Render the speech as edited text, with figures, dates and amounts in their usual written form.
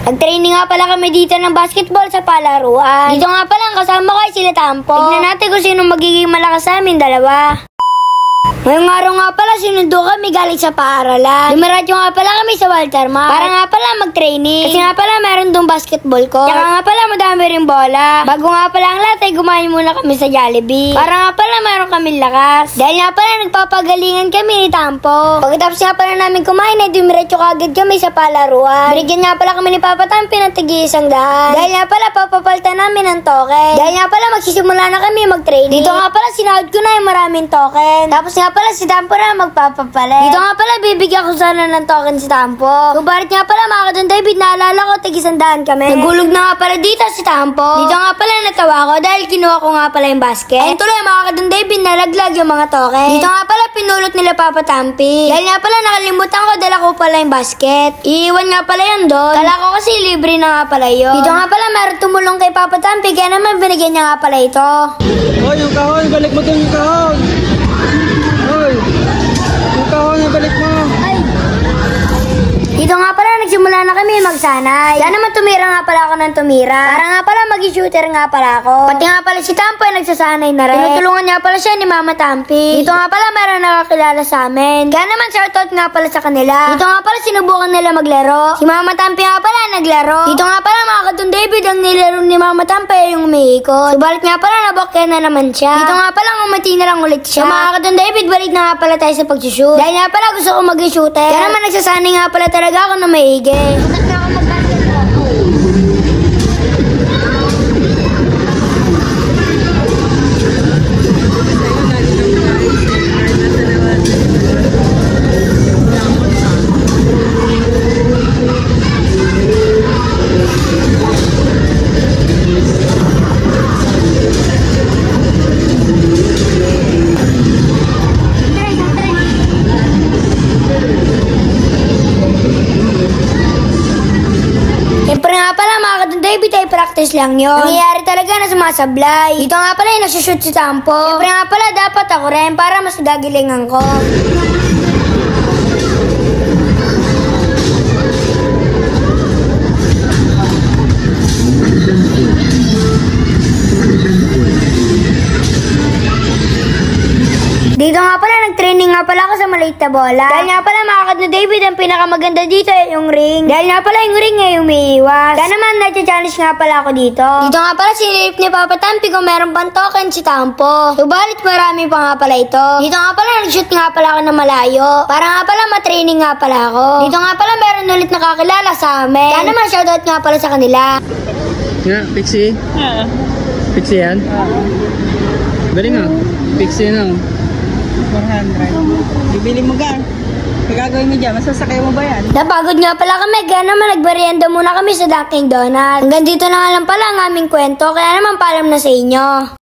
Nag-training nga pala kami dito ng basketball sa palaruan. Dito nga pala kasama ko ay sila Tampo. Tignan natin kung sino magiging malakas sa amin dalawa. Ngayong araw nga pala, sinundo kami galing sa paaralan. Dumiretso nga pala kami sa Walter Mart para nga pala mag-training. Kasi nga pala meron doon basketball ko. Kaya nga pala madami rin bola. Bago nga pala ang lahat ay kumain muna kami sa Jollibee. Para nga pala meron kami lakas. Dahil nga pala nagpapagalingan kami ni Tampo. Pagkatapos nga pala namin kumain ay dumiretso kagad kami sa palaruan. Binigyan nga pala kami ni Papa Tampi ng tig-100. Dahil nga pala papapalta namin ng token. Dahil nga pala magsisimula na kami mag-training. Dito nga pala sinahod ko na yung maraming token. Tapos nga pala si Tampo na magpapapalit. Dito nga pala bibigyan ko sana ng token si Tampo. Kubarit nga pala mga Kadon David, naalala ko tig-100 kami. Nagulog na nga pala dito si Tampo. Dito nga pala natawa ko dahil kinuha ko nga pala yung basket. Ayun tuloy mga Kadon David, nalaglag yung mga token. Dito nga pala pinulot nila Papa Tampi. Dahil nga pala nakalimutan ko, dala ko pala yung basket. Iiwan nga pala yun doon. Kala ko kasi libre na nga pala yun. Dito nga pala meron tumulong kay Papa Tampi, kaya naman binigyan niya nga pala ito. Oh, yung kahon, balik mo dun yung kahon. Hoy, yung kahon, balik mo. Dito nga pala nagsimula na kami magsanay. Kaya naman tumira nga pala ako ng tumira. Para nga pala mag-shooter nga pala ako. Pati nga pala si Tampo ay nagsasanay na rin. Tinutulungan niya pala siya ni Mama Tampi. Dito nga pala meron nakakilala sa amin. Kaya naman shoutout nga pala sa kanila. Dito nga pala sinubukan nila maglaro. Si Mama Tampi nga pala naglaro. Dito nga pala mga Kadon David, ang nilaro ni Mama Tampi ay yung umiikot. Subalit nga pala nabokya na naman siya. Dito nga pala umati na lang ulit siya. So mga Kadon David, balik na nga pala tayo sa pag-shoot. Dahil nga pala gusto ko mag-shooter. Kaya naman nagsasanay nga pala talaga ako na maigi. Siyempre nga pala mga Kadon David ay practice lang yun. Nangyayari talaga na sumasablay. Dito nga pala yung nagsushoot si Tampo. Siyempre nga pala dapat ako rin para mas gagilingan ko. Dito nga pala, nag-training nga pala ako sa maliit na bola. Dahil nga pala mga Kadon David, ang pinakamaganda dito ay yung ring. Dahil nga pala yung ring ay umiiwas. Kaya naman, nag-challenge nga pala ako dito. Dito nga pala, sinilip ni Papa Tampi kung meron pang token si Tampo. Subalit marami pa nga pala ito. Dito nga pala, nag-shoot nga pala ako ng malayo. Para nga pala, matraining nga pala ako. Dito nga pala, meron ulit nakakilala sa amin. Kaya naman, shoutout nga pala sa kanila. Nga, Pixie? Pixie yan? Balik nga, Pixie na. 400. Bibili mo gan. Gagawin mo dyan, masasakay mo ba yan? Napagod nga pala kami, kaya naman nagmerienda muna kami sa Dunkin' Donuts. Hanggang dito na nga lang pala ang aming kwento, kaya naman paalam na sa inyo.